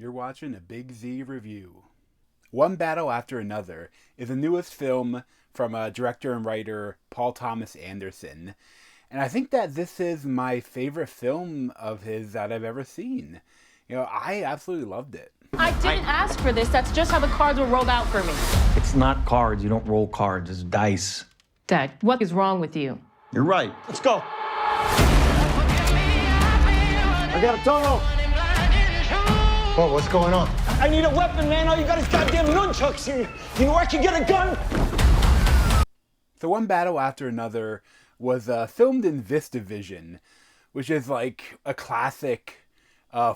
You're watching a Big Z review. One Battle After Another is the newest film from director and writer Paul Thomas Anderson. And I think that this is my favorite film of his that I've ever seen. I absolutely loved it. I didn't ask for this. That's just how the cards were rolled out for me. It's not cards. You don't roll cards. It's dice. Dad, what is wrong with you? You're right. Let's go. I got a tunnel. Oh, what's going on? I need a weapon, man. All you got is goddamn nunchucks. You know where I can get a gun? So One Battle After Another was filmed in VistaVision, which is like a classic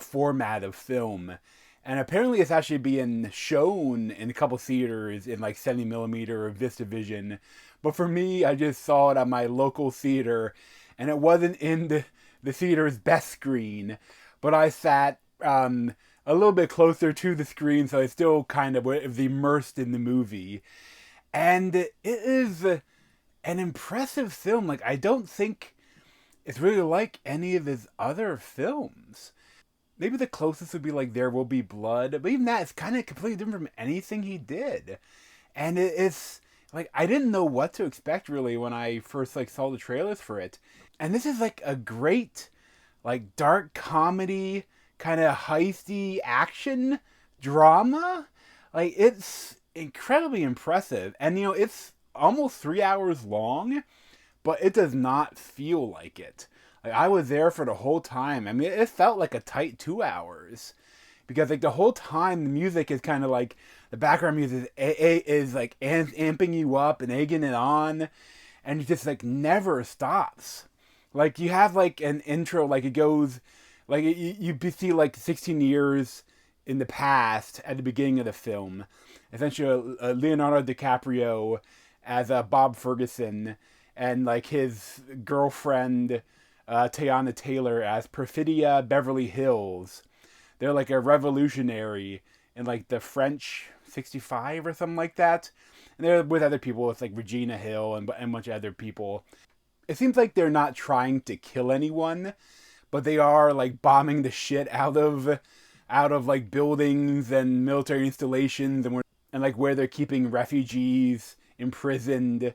format of film. And apparently it's actually being shown in a couple theaters in like 70mm or VistaVision. But for me, I just saw it at my local theater, and it wasn't in the theater's best screen. But I sat a little bit closer to the screen, so I still kind of was immersed in the movie. And it is an impressive film. Like, I don't think it's really like any of his other films. Maybe the closest would be like There Will Be Blood, but even that is kind of completely different from anything he did. And it's like, I didn't know what to expect really when I first saw the trailers for it. And this is like a great dark comedy, kind of heisty action drama. It's incredibly impressive. And it's almost 3 hours long, but it does not feel like it. I was there for the whole time. I mean, it felt like a tight 2 hours. Because the whole time the music is kind of the background music is amping you up and egging it on. And it just never stops. You have an intro, it goes, you see 16 years in the past at the beginning of the film. Essentially, Leonardo DiCaprio as Bob Ferguson, and his girlfriend Teyana Taylor as Perfidia Beverly Hills. They're a revolutionary in the French 65 or something like that. And they're with other people. It's Regina Hill and a bunch of other people. It seems like they're not trying to kill anyone, but they are bombing the shit out of buildings and military installations and where they're keeping refugees imprisoned.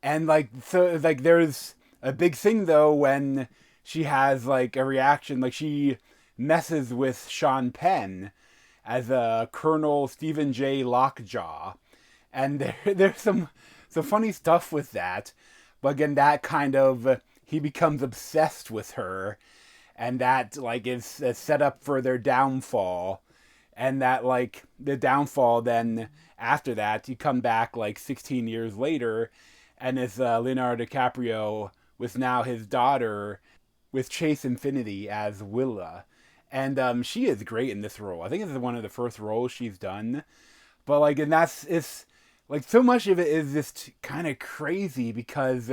And there's a big thing though when she has a reaction, she messes with Sean Penn as Colonel Stephen J. Lockjaw, and there's some funny stuff with that. But again, that kind of, he becomes obsessed with her, and that is set up for their downfall. And that the downfall then after that, you come back 16 years later, and it's Leonardo DiCaprio with now his daughter with Chase Infinity as Willa. And she is great in this role. I think this is one of the first roles she's done. But and it's so much of it is just kind of crazy because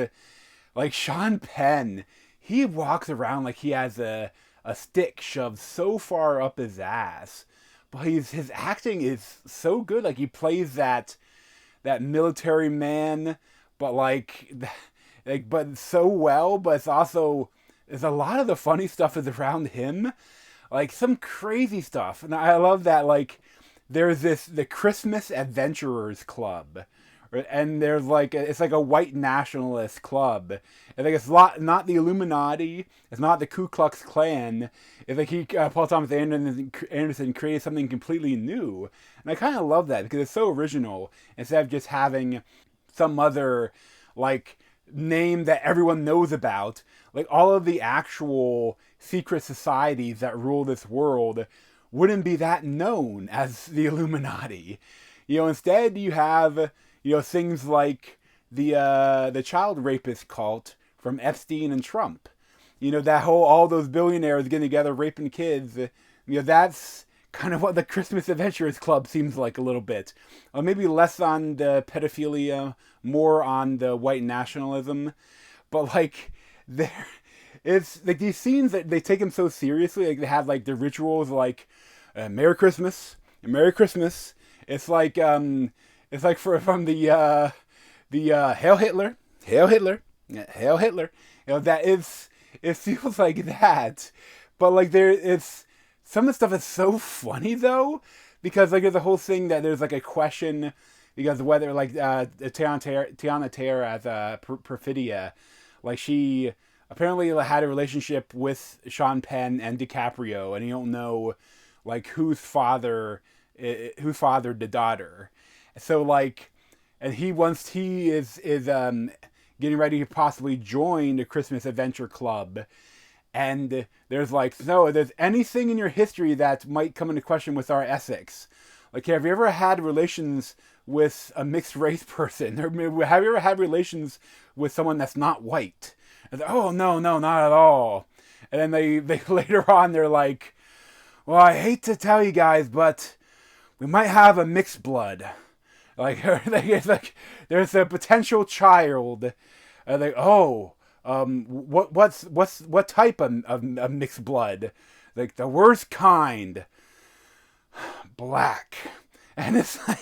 Sean Penn, he walks around like he has a stick shoved so far up his ass. But his acting is so good. He plays that military man, but but so well. But it's a lot of the funny stuff is around him. Some crazy stuff. And I love that, there's the Christmas Adventurers Club. And there's it's a white nationalist club. And it's not the Illuminati. It's not the Ku Klux Klan. It's Paul Thomas Anderson created something completely new. And I kind of love that because it's so original. Instead of just having some other, name that everyone knows about. All of the actual secret societies that rule this world wouldn't be that known as the Illuminati. Instead you have, things like the child rapist cult from Epstein and Trump. That all those billionaires getting together raping kids. That's kind of what the Christmas Adventurers Club seems like a little bit. Or maybe less on the pedophilia, more on the white nationalism. But it's these scenes that they take them so seriously. They have the rituals Merry Christmas, Merry Christmas. It's from the Hail Hitler, Hail Hitler, Hail Hitler. That is, it feels like that. But it's some of the stuff is so funny though, because like there's a whole thing that there's like a question because whether like Tiana Taylor as Perfidia, like she apparently had a relationship with Sean Penn and DiCaprio, and you don't know like whose father the daughter. So like, and he is getting ready to possibly join the Christmas Adventure Club. And there's like, no, if there's anything in your history that might come into question with our ethics. Like, have you ever had relations with a mixed race person? Or have you ever had relations with someone that's not white? And oh, no, not at all. And then they later on, they're like, well, I hate to tell you guys, but we might have a mixed blood. Like, it's like there's a potential child. Like, oh, what type of mixed blood? Like the worst kind, black. And it's like,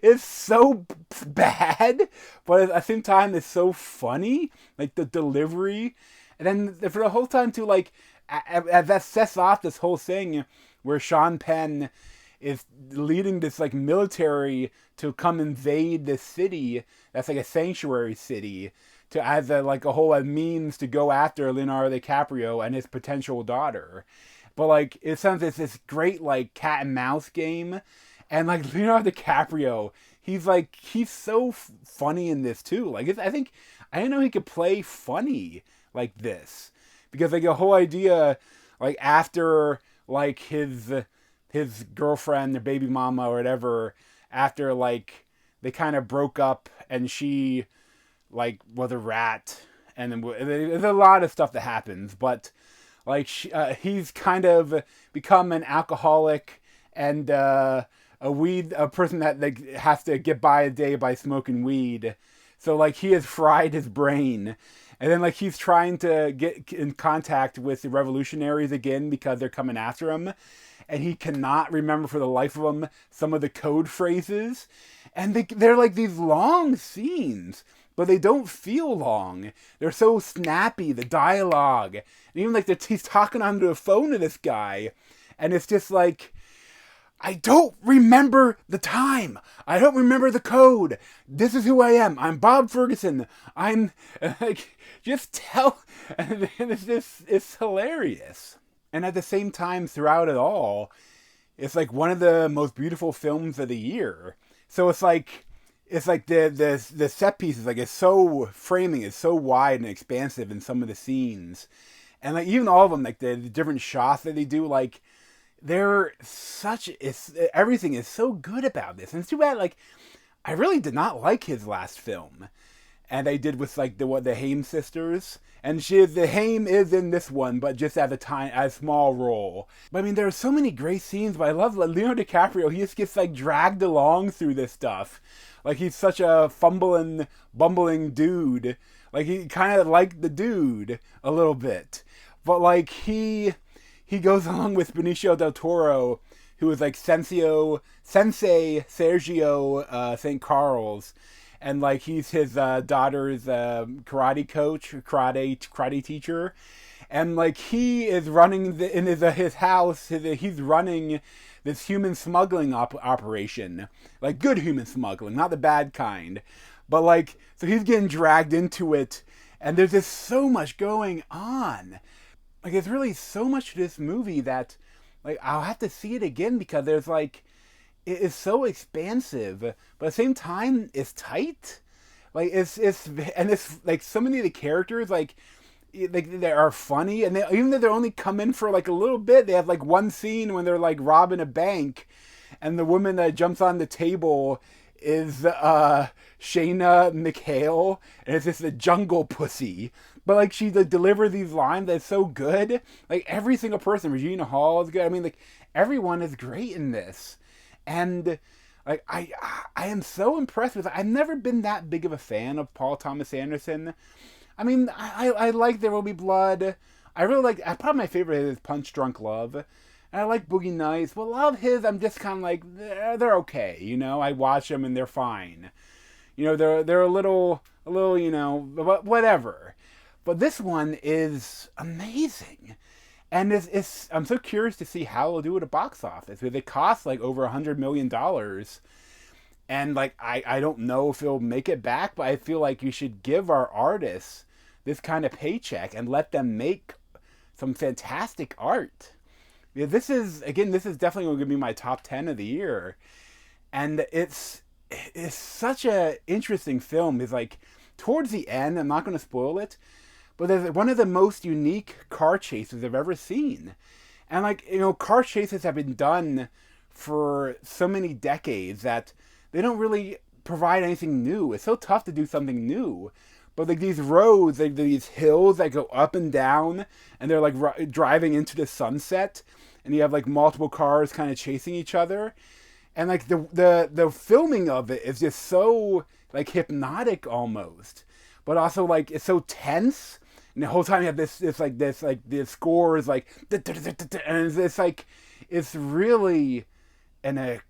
it's so bad, but at the same time it's so funny, like the delivery. And then for the whole time too, like that sets off this whole thing where Sean Penn is leading this like military to come invade this city that's like a sanctuary city to as a like a whole means to go after Leonardo DiCaprio and his potential daughter. But like it sounds like this great like cat and mouse game, and like Leonardo DiCaprio, he's so funny in this too. Like I didn't know he could play funny like this, because like the whole idea like after like his girlfriend, their baby mama or whatever, after like they kind of broke up and she like was a rat, and then there's a lot of stuff that happens, but like he's kind of become an alcoholic and a person that like has to get by a day by smoking weed. So like he has fried his brain, and then like he's trying to get in contact with the revolutionaries again because they're coming after him, and he cannot remember for the life of him some of the code phrases, and they're like these long scenes, but they don't feel long. They're so snappy, the dialogue, and even like he's talking onto the phone to this guy, and it's just like, I don't remember the time. I don't remember the code. This is who I am. I'm Bob Ferguson. I'm like, just tell. And it's hilarious. And at the same time, throughout it all, it's like one of the most beautiful films of the year. So it's like the set pieces, like framing is so wide and expansive in some of the scenes, and like even all of them, like the different shots that they do, like everything is so good about this. And it's too bad, like I really did not like his last film, and they did with like the Haim sisters, and the Haim is in this one, but just at a small role. But I mean, there are so many great scenes. But I love Leonardo DiCaprio. He just gets like dragged along through this stuff, like he's such a fumbling, bumbling dude. Like he kind of like the dude a little bit, but like he goes along with Benicio del Toro, who is like Sensei Sergio St. Carl's, and like he's his daughter's karate coach, karate teacher, and like he is running in his house. He's running this human smuggling operation, like good human smuggling, not the bad kind, but like so he's getting dragged into it, and there's just so much going on. Like, there's really so much to this movie that, like, I'll have to see it again because there's, like, it is so expansive, but at the same time, it's tight. Like, it's like, so many of the characters, like they are funny, and even though they're only come in for, like, a little bit, they have, like, one scene when they're, like, robbing a bank, and the woman that jumps on the table is Shayna McHale, and it's just a jungle pussy. But like she delivers these lines that's so good. Like every single person, Regina Hall is good. I mean, like everyone is great in this, and like I am so impressed with it. I've never been that big of a fan of Paul Thomas Anderson. I mean, I like There Will Be Blood. I really like. Probably my favorite is Punch Drunk Love. And I like Boogie Nights, but a lot of his, I'm just kind of like they're okay. You know, I watch them and they're fine. You know, they're a little, you know, whatever. But this one is amazing. And I'm so curious to see how it'll do at a box office, because it costs like over $100 million. And like, I don't know if it'll make it back, but I feel like you should give our artists this kind of paycheck and let them make some fantastic art. Yeah, this is definitely going to be my top 10 of the year. And it's such a interesting film. It's like, towards the end, I'm not going to spoil it, but there's one of the most unique car chases I've ever seen. And like, car chases have been done for so many decades that they don't really provide anything new. It's so tough to do something new. But like, these roads, like these hills that go up and down, and they're like driving into the sunset, and you have like multiple cars kind of chasing each other, and like the filming of it is just so like hypnotic almost, but also like it's so tense, and the whole time you have this score is like, and it's like, it's really an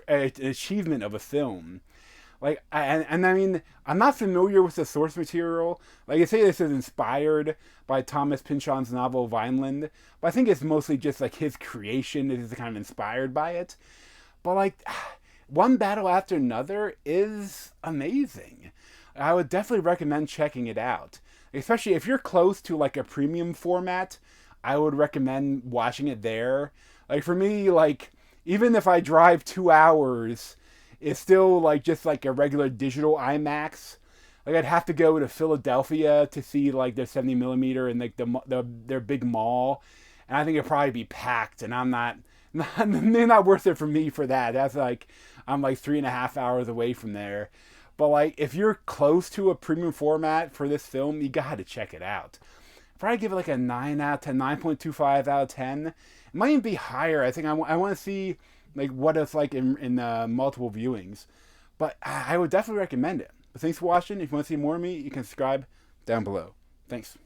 achievement of a film. Like, and I mean, I'm not familiar with the source material. Like, I say this is inspired by Thomas Pynchon's novel Vineland, but I think it's mostly just like his creation is kind of inspired by it. But like, One Battle After Another is amazing. I would definitely recommend checking it out, especially if you're close to like a premium format. I would recommend watching it there. Like, for me, like, even if I drive 2 hours, it's still like just like a regular digital IMAX. Like, I'd have to go to Philadelphia to see like their 70 millimeter and like their big mall, and I think it'd probably be packed. And I'm not worth it for me for that. That's like, I'm like 3.5 hours away from there. But like, if you're close to a premium format for this film, you gotta check it out. I'd probably give it like a 9 out of 10, 9.25 out of 10. It might even be higher. I think I want to see like what it's like in multiple viewings. But I would definitely recommend it. But thanks for watching. If you want to see more of me, you can subscribe down below. Thanks.